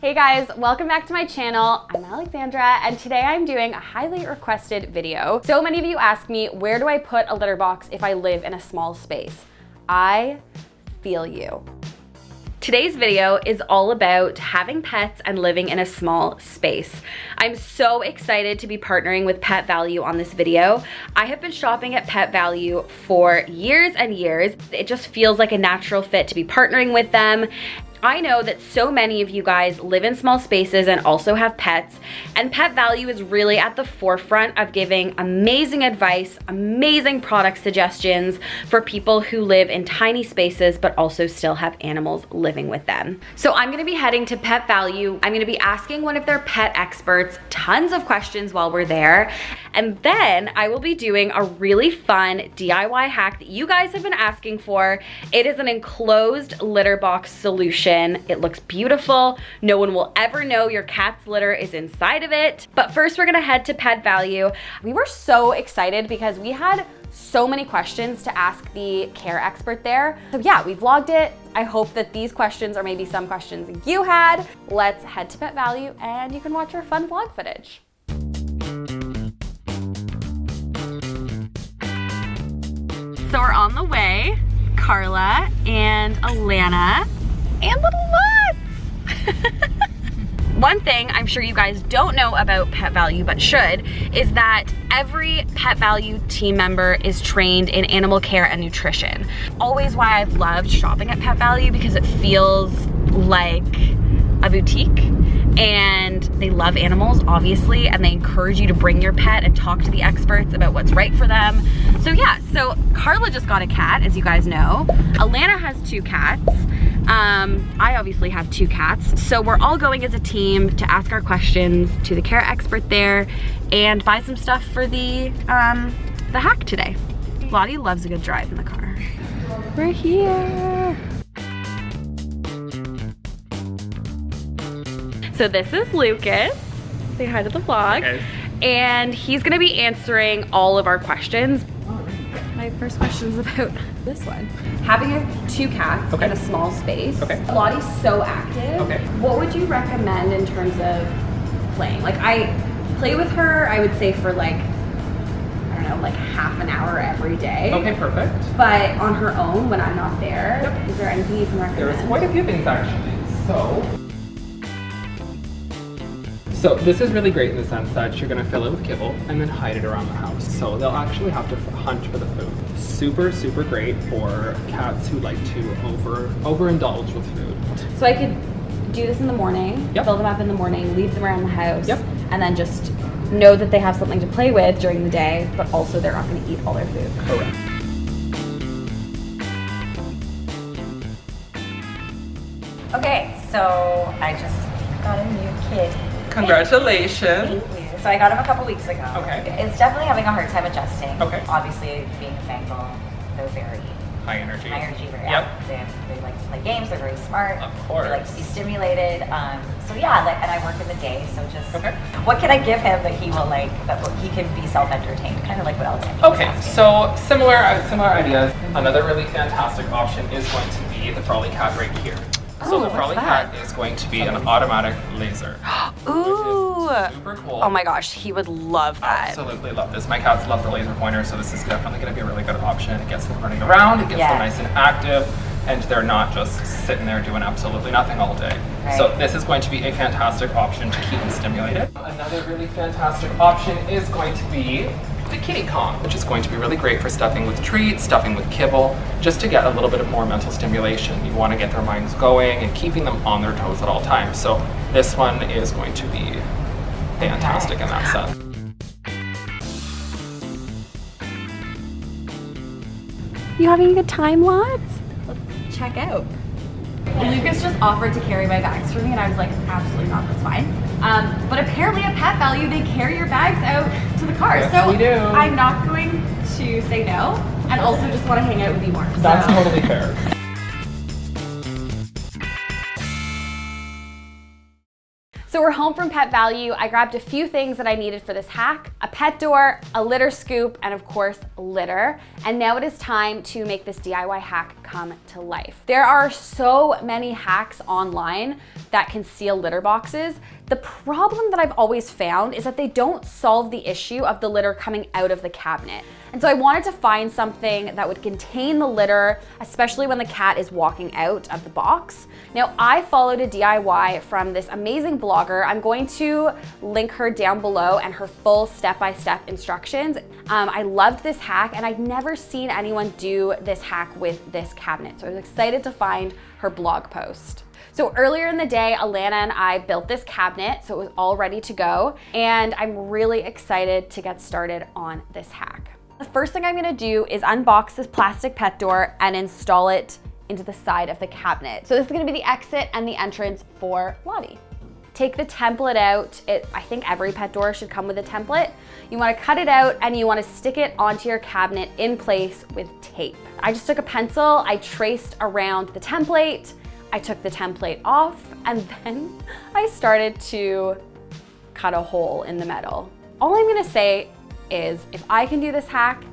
Hey guys, welcome back to my channel. I'm Alexandra, and today I'm doing a highly requested video. So many of you ask me, where do I put a litter box if I live in a small space? I feel you. Today's video is all about having pets and living in a small space. I'm so excited to be partnering with Pet Value on this video. I have been shopping at Pet Value for years and years. It just feels like a natural fit to be partnering with them. I know that so many of you guys live in small spaces and also have pets, and Pet Value is really at the forefront of giving amazing advice, amazing product suggestions for people who live in tiny spaces but also still have animals living with them. So I'm gonna be heading to Pet Value. I'm gonna be asking one of their pet experts tons of questions while we're there, and then I will be doing a really fun DIY hack that you guys have been asking for. It is an enclosed litter box solution. It looks beautiful. No one will ever know your cat's litter is inside of it. But first we're gonna head to Pet Value. We were so excited because we had so many questions to ask the care expert there. So yeah, we vlogged it. I hope that these questions or maybe some questions you had. Let's head to Pet Value and you can watch our fun vlog footage. So we're on the way. Carla and Alana and little Lutz. One thing I'm sure you guys don't know about Pet Value but should is that every Pet Value team member is trained in animal care and nutrition. Always why I've loved shopping at Pet Value, because it feels like a boutique, and they love animals obviously, and they encourage you to bring your pet and talk to the experts about what's right for them. So yeah, so Carla just got a cat, as you guys know. Alana has 2 cats. I obviously have 2 cats. So we're all going as a team to ask our questions to the care expert there and buy some stuff for the hack today. Lottie loves a good drive in the car. We're here. So this is Lucas. Say hi to the vlog. Okay. And he's gonna be answering all of our questions. My first question is about this one. Having 2 cats in a small space. Lottie's so active. What would you recommend in terms of playing? Like, I play with her, I would say for like, I don't know, like half an hour every day. Okay, perfect. But on her own, when I'm not there, is there anything you can recommend? There's quite a few things actually. So this is really great in the sense that you're gonna fill it with kibble and then hide it around the house. So they'll actually have to hunt for the food. Super, super great for cats who like to overindulge with food. So I could do this in the morning, fill them up in the morning, leave them around the house, and then just know that they have something to play with during the day, but also they're not gonna eat all their food. Correct. Okay, so I just got a new kitty. Congratulations. Thank you. So I got him a couple weeks ago. Okay. It's definitely having a hard time adjusting. Okay. Obviously, being a Bengal, they're very high energy. Very active. They like to play games. They're very smart. Of course. They like to be stimulated. So yeah, and I work in the day. So just what can I give him that he will like, that he can be self-entertained? Kind of like what Alexandra was asking. So similar ideas. Another really fantastic option is going to be the Frolly Cat right here. So the Frolly Cat is going to be an automatic laser. Ooh! Which is super cool. Oh my gosh, he would love that. Absolutely love this. My cats love the laser pointer, so this is definitely going to be a really good option. It gets them running around, it gets them nice and active, and they're not just sitting there doing absolutely nothing all day. Right. So this is going to be a fantastic option to keep them stimulated. Another really fantastic option is going to be the Kitty Kong, which is going to be really great for stuffing with treats, stuffing with kibble, just to get a little bit of more mental stimulation. You want to get their minds going and keeping them on their toes at all times. So this one is going to be fantastic in that sense. You having a good time, Lots? Let's check out. Lucas just offered to carry my bags for me, and I was like, absolutely not, that's fine. But apparently at Pet Value, they carry your bags out to the car. Yes, so we do. I'm not going to say no, and also just want to hang out with you more. That's totally fair. So we're home from Pet Value. I grabbed a few things that I needed for this hack: a pet door, a litter scoop, and of course, litter. And now it is time to make this DIY hack come to life. There are so many hacks online that can seal litter boxes. The problem that I've always found is that they don't solve the issue of the litter coming out of the cabinet. And so I wanted to find something that would contain the litter, especially when the cat is walking out of the box. Now, I followed a DIY from this amazing blogger. I'm going to link her down below and her full step-by-step instructions. I loved this hack, and I'd never seen anyone do this hack with this cabinet. So I was excited to find her blog post. So earlier in the day, Alana and I built this cabinet, so it was all ready to go. And I'm really excited to get started on this hack. The first thing I'm gonna do is unbox this plastic pet door and install it into the side of the cabinet. So this is gonna be the exit and the entrance for Lottie. Take the template out. I think every pet door should come with a template. You wanna cut it out and you wanna stick it onto your cabinet in place with tape. I just took a pencil, I traced around the template, I took the template off, and then I started to cut a hole in the metal. All I'm gonna say is if I can do this hack,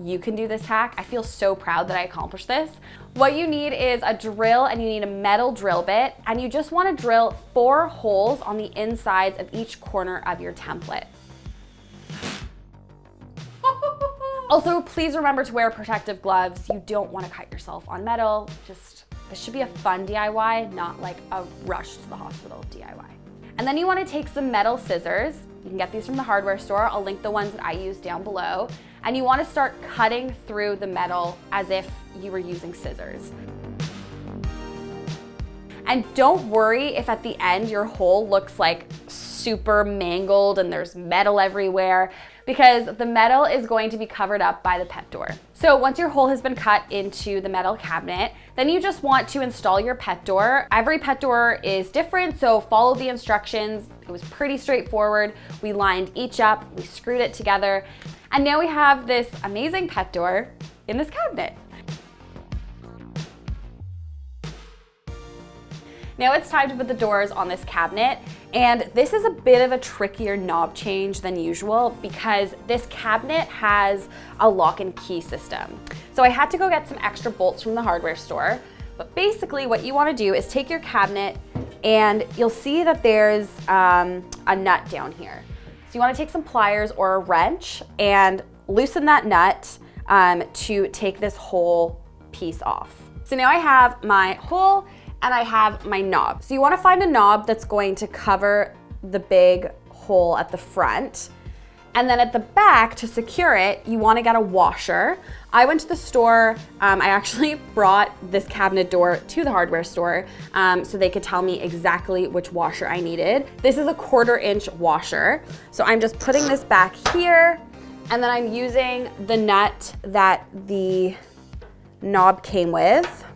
you can do this hack. I feel so proud that I accomplished this. What you need is a drill, and you need a metal drill bit, and you just wanna drill 4 holes on the insides of each corner of your template. Also, please remember to wear protective gloves. You don't wanna cut yourself on metal. This should be a fun DIY, not like a rush to the hospital DIY. And then you wanna take some metal scissors. You can get these from the hardware store. I'll link the ones that I use down below. And you wanna start cutting through the metal as if you were using scissors. And don't worry if at the end your hole looks like super mangled and there's metal everywhere, because the metal is going to be covered up by the pet door. So once your hole has been cut into the metal cabinet, then you just want to install your pet door. Every pet door is different, so follow the instructions. It was pretty straightforward. We lined each up, we screwed it together, and now we have this amazing pet door in this cabinet. Now it's time to put the doors on this cabinet, and this is a bit of a trickier knob change than usual because this cabinet has a lock and key system. So I had to go get some extra bolts from the hardware store, but basically what you wanna do is take your cabinet and you'll see that there's a nut down here. So you wanna take some pliers or a wrench and loosen that nut to take this whole piece off. So now I have my hole and I have my knob. So you wanna find a knob that's going to cover the big hole at the front. And then at the back, to secure it, you wanna get a washer. I went to the store, I actually brought this cabinet door to the hardware store so they could tell me exactly which washer I needed. This is a 1/4 inch washer. So I'm just putting this back here, and then I'm using the nut that the knob came with.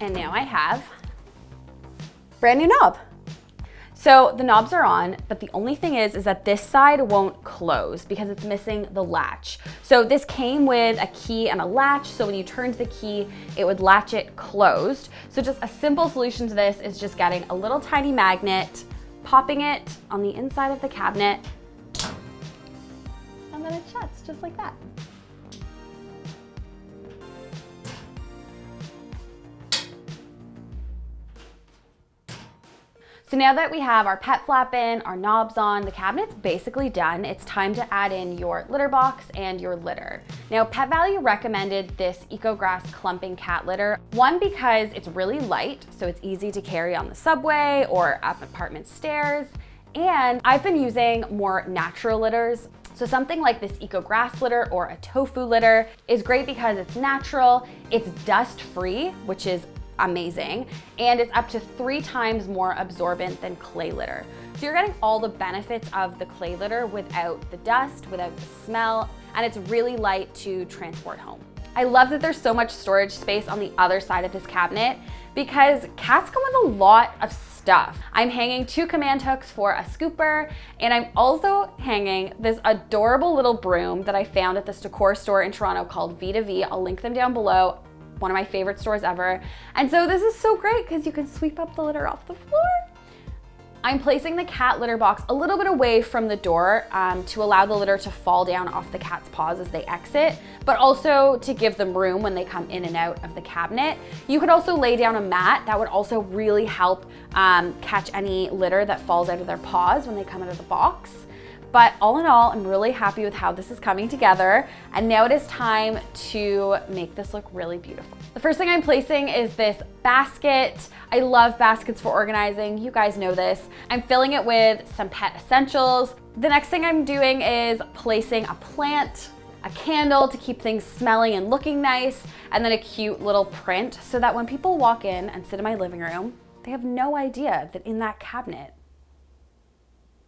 And now I have brand new knob. So the knobs are on, but the only thing is that this side won't close because it's missing the latch. So this came with a key and a latch, so when you turned the key, it would latch it closed. So just a simple solution to this is just getting a little tiny magnet, popping it on the inside of the cabinet, and then it shuts just like that. So now that we have our pet flap in, our knobs on, the cabinet's basically done. It's time to add in your litter box and your litter. Now, Pet Value recommended this EcoGrass clumping cat litter. One, because it's really light, so it's easy to carry on the subway or up apartment stairs. And I've been using more natural litters. So something like this EcoGrass litter or a tofu litter is great because it's natural, it's dust-free, which is amazing, and it's up to 3 times more absorbent than clay litter. So you're getting all the benefits of the clay litter without the dust, without the smell, and it's really light to transport home. I love that there's so much storage space on the other side of this cabinet because cats come with a lot of stuff. I'm hanging 2 command hooks for a scooper, and I'm also hanging this adorable little broom that I found at this decor store in Toronto called V2V. I'll link them down below. One of my favorite stores ever. And so this is so great because you can sweep up the litter off the floor. I'm placing the cat litter box a little bit away from the door to allow the litter to fall down off the cat's paws as they exit, but also to give them room when they come in and out of the cabinet. You could also lay down a mat. That would also really help catch any litter that falls out of their paws when they come out of the box. But all in all, I'm really happy with how this is coming together. And now it is time to make this look really beautiful. The first thing I'm placing is this basket. I love baskets for organizing. You guys know this. I'm filling it with some pet essentials. The next thing I'm doing is placing a plant, a candle to keep things smelling and looking nice, and then a cute little print so that when people walk in and sit in my living room, they have no idea that in that cabinet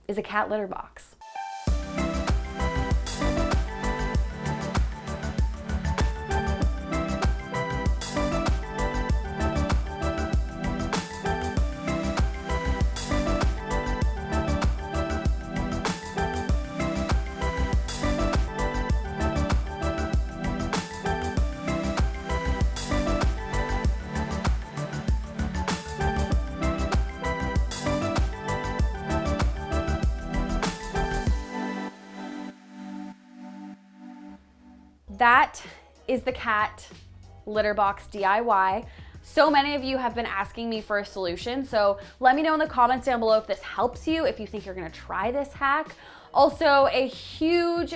is a cat litter box. That is the cat litter box DIY. So many of you have been asking me for a solution, so let me know in the comments down below if this helps you, if you think you're gonna try this hack. Also, a huge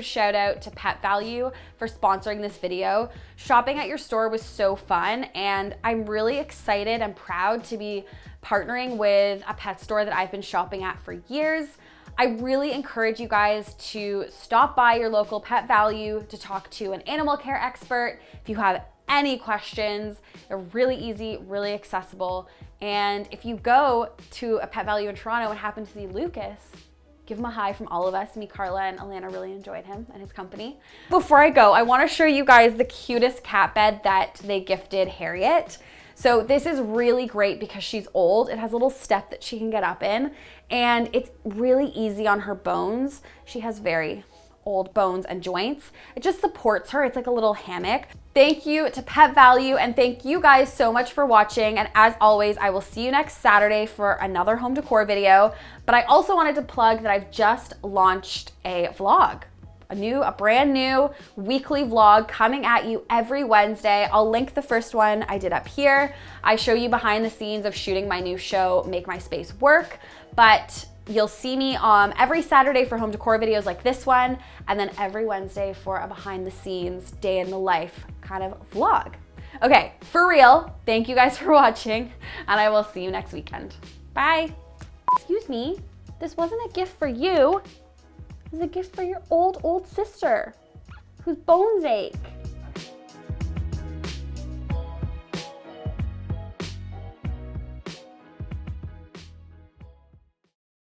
shout out to Pet Value for sponsoring this video. Shopping at your store was so fun, and I'm really excited and proud to be partnering with a pet store that I've been shopping at for years. I really encourage you guys to stop by your local Pet Value to talk to an animal care expert if you have any questions. They're really easy, really accessible. And if you go to a Pet Value in Toronto and happen to see Lucas, give him a hi from all of us. Me, Carla, and Alana really enjoyed him and his company. Before I go, I wanna show you guys the cutest cat bed that they gifted Harriet. So this is really great because she's old. It has a little step that she can get up in, and it's really easy on her bones. She has very old bones and joints. It just supports her. It's like a little hammock. Thank you to Pet Value, and thank you guys so much for watching. And as always, I will see you next Saturday for another home decor video. But I also wanted to plug that I've just launched a vlog. A brand new weekly vlog coming at you every Wednesday. I'll link the first one I did up here. I show you behind the scenes of shooting my new show, Make My Space Work. But you'll see me every Saturday for home decor videos like this one, and then every Wednesday for a behind the scenes, day in the life kind of vlog. Okay, for real, thank you guys for watching, and I will see you next weekend. Bye. Excuse me, this wasn't a gift for you. It was a gift for your old sister whose bones ache.